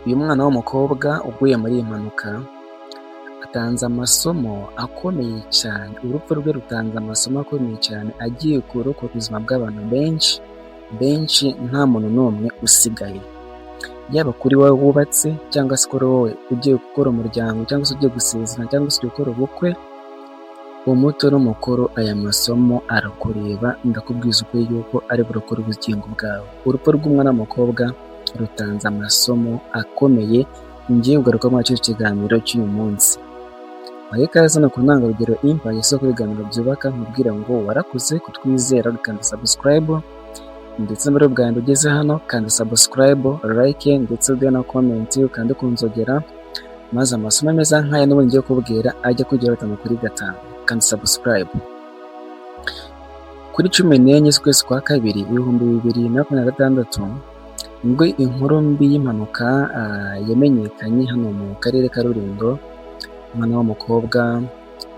Uyu mwana w'umukobwa uguye muri iyi mpanuka atanze amasomo akomeye cyane, urupfu rwe rutanze amasomo akomeye cyane agiye kurokora ubuzima bw'abantu benshi nta muntu n'umwe usigaye, yaba kuri wowe wubatse cyangwa se kuri wowe ugiye gukora umuryango cyangwa se ugiye gusezerana cyangwa se ugiye gukora ubukwe, umuto n'umukuru aya masomo arakureba, ndakubwiza ukuri yuko ari burokore ubugingo bwawe. Urupfu rw'umwana w'umukobwa rutanze amasomo akomeye, ngiye kugaruka muri icyo kiganiro cy'uyu munsi. Wahe ikaze no ku Ntangarugero Impact, isoko y'ibiganiro byubaka, nkubwira ngo warakoze kutwizera ukanda subscribe, ndetse muri bwa mbere ugeze hano kanda subscribe, like ndetse uduhe na comment, ukande ku nzogera, maze amasomo meza nk'aya n'ubundi ngiye kubwira ajya kugera 5 kuri 5. Kandi subscribe. Kuri 14 z'ukwezi kwa kabiri 2026 nibwo inkuru mbi y'impanuka yamenyekanye hano mu karere ka Rulindo. Umwana w'umukobwa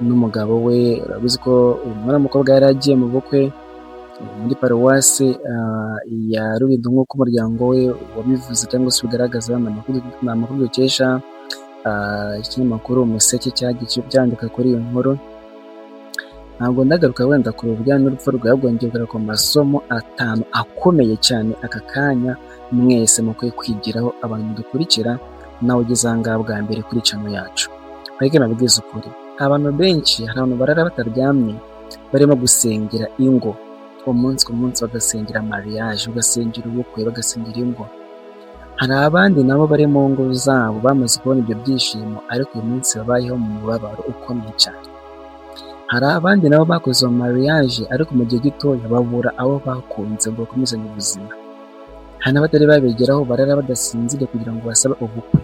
n'umugabo we, urabizi ko umwana w'umukobwa yari agiye mu bukwe muri paruwasi ya Rulindo nk'uko umuryango we wabivuze cyangwa se bigaragaza amakuru dukesha ikinyamakuru Umuseke cyagiye byandika kuri iyo nkuru. Ntabwo ndagaruka wenda ku rujyanye n'urupfu rwe, ahubwo ngiye ku masomo 5 akomeye cyane aka kanya mwese mukwiye kwigiraho, abantu dukurikira nawe ugeze aha ngaha bwa mbere kuri channel yacu. Ariko nabwiza ukuri, abantu benshi hari abantu barara bataryamye barimo gusengera ingo, umunsi ku munsi bagasengera mariage, bagasengera ubukwe, bagasengera ingo. Hari abandi nabo bari mu ngo zabo bamaze kubona ibyo byishimo, ariko uyu munsi babayeho mu mubabaro ukomeye cyane. Hari abandi nabo bakoze mariage, ariko mu gihe gitoya babura abo bakunze ngo bakomezanye ubuzima. Hari n'abatari babigeraho barara badasinzire kugira ngo basabe ubukwe.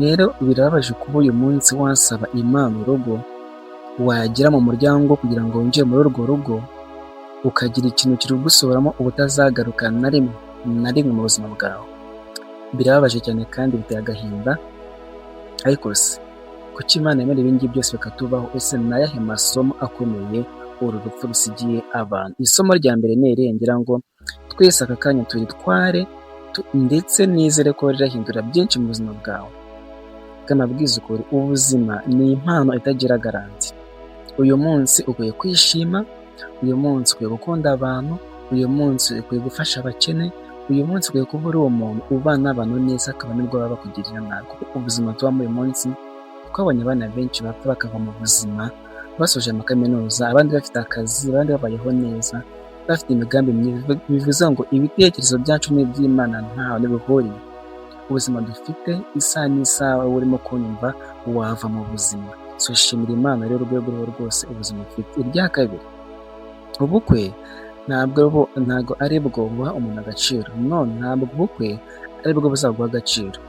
Rero birababaje kuba uyu munsi wasaba Imana urugo, wagera mu muryango kugira ngo winjire muri urwo rugo ukagira ikintu kirugusohoramo ubutazagaruka na rimwe mu buzima bwawe. Birababaje cyane kandi biteye agahinda. Ariko se kuki Imana yemera ibingibi byose bikatubaho? Ese ni ayahe masomo akomeye uru rupfu rusigiye abantu? Isomo rya mbere ni irengera ngo twese aka kanya turitware, ndetse nizere ko rirahindura byinshi mu buzima bwawe. Kanabwiza ukuri, ubuzima ni impano itagira garanti. Uyu munsi ukwiye kwishima, uyu munsi ukwiye gukunda abantu, uyu munsi ukwiye gufasha abakene, uyu munsi ukwiye kuba uri uwo muntu ubana n'abantu neza, akaba nibwo baba bakugirira nabi. Kuko ubuzima tubamo uyu munsi, twabonye abana benshi bapfa bakava mu buzima basoje amakaminuza, abandi bafite akazi, abandi babayeho neza, bafite imigambi myiza. Bivuze ngo ibitekerezo byacu n'iby'Imana ntaho bihuriye. Ubuzima dufite isaha n'isaha urimo kunyumva wava mu buzima, so shimira Imana rero urwego rwose ubuzima ufite. Irya kabiri, ubukwe ntabwo ari bwo buha umuntu agaciro. None ntabwo ubukwe ari bwo buzaguha agaciro.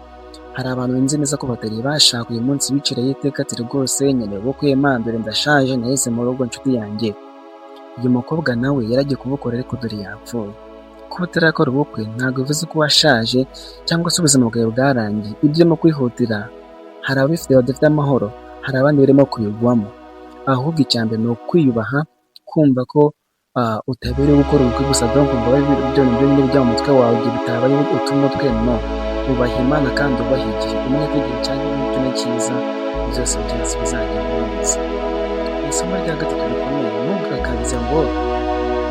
Hari abantu benzi neza ko batari bashaka uyu munsi biciraho iteka ati rwose nkeneye ubukwe, Imana dore ndashaje, nahise mu rugo inshuti yanjye. Uyu mukobwa nawe yaragiye kubukora ariko dore yapfuye. Kuba utarakora ubukwe ntabwo bivuze ko washaje cyangwa se ubuzima bwawe bwarangiye. Ibyo urimo kwihutira, hari ababifite badafite amahoro, hari abandi barimo kubigwamo. Ahubwo icya mbere ni ukwiyubaha, kumva ko utaberewe gukora ubukwe gusa donc ngo ibyo nyine bijya mu mutwe wawe bitabaye utumutwe. No, ubaha Imana kandi ubaha igihe. Umwe ko igihe cyangwa icyo ni cyiza, byose byose bizagenda neza. Isomo rya gatatu rikomeye, ntugakabye ngo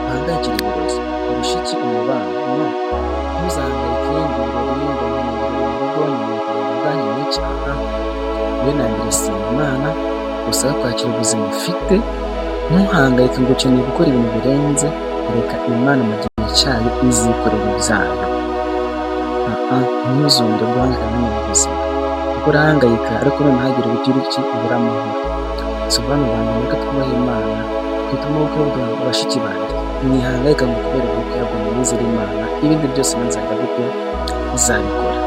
uhangayikire ibirori, urushiki umubano. No, ntuzahangayike ngo ibirori ngo mu rugo ni n'icyaha. We na mbere senga Imana, usaba kwakira ubuzima ufite. Ntuhangayike ngo ukeneye gukora ibintu birenze, reka Imana mu gihe cyayo izikorera ibyayo. Ntuzunde guhangana n'ubuzima kuko urahangayika, ariko none hagire ubugira iki ubura amahoro. Sobanura abantu, reka twubahe Imana, twituma ubukwe bwa bashiki banjye. Mwihangayika ngo kubera ubukwe, ahubwo mwizere Imana, ibindi byose nzajya gute izabikora.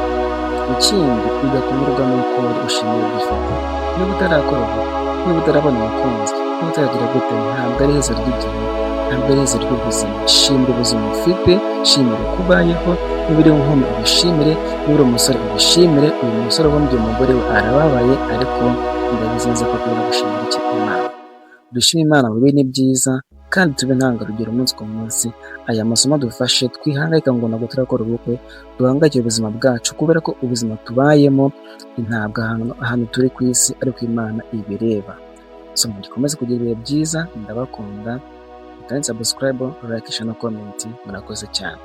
Ikindi ugakumirwa n'uko wari ushimiye gufata. Niba utarakora ubukwe, niba utarabona umukunzi, niba utaragira gute, ntabwo ari iherezo ry'igihe, ntabwo ari iherezo ry'ubuzima. Shimira ubuzima ufite, shimira uko ubayeho. Niba uri inkumi ubishimire, niba uri umusore ubishimire. Uyu musore ubundi umugore we arababaye, ariko ndabizi neza ko kubera gushimira iki Imana. Dushime Imana mu bihe ni byiza, kandi tube intangarugero umunsi ku munsi. Aya masomo adufashe twihangayika ngo ntabwo turakora ubukwe, duhangayikire ubuzima bwacu kubera ko ubuzima tubayemo ntabwo ahantu turi ku isi ariko Imana ibireba. Mugikomeze kugira ibihe byiza, ndabakunda, mukande subscribe, like, share na comment. Murakoze cyane.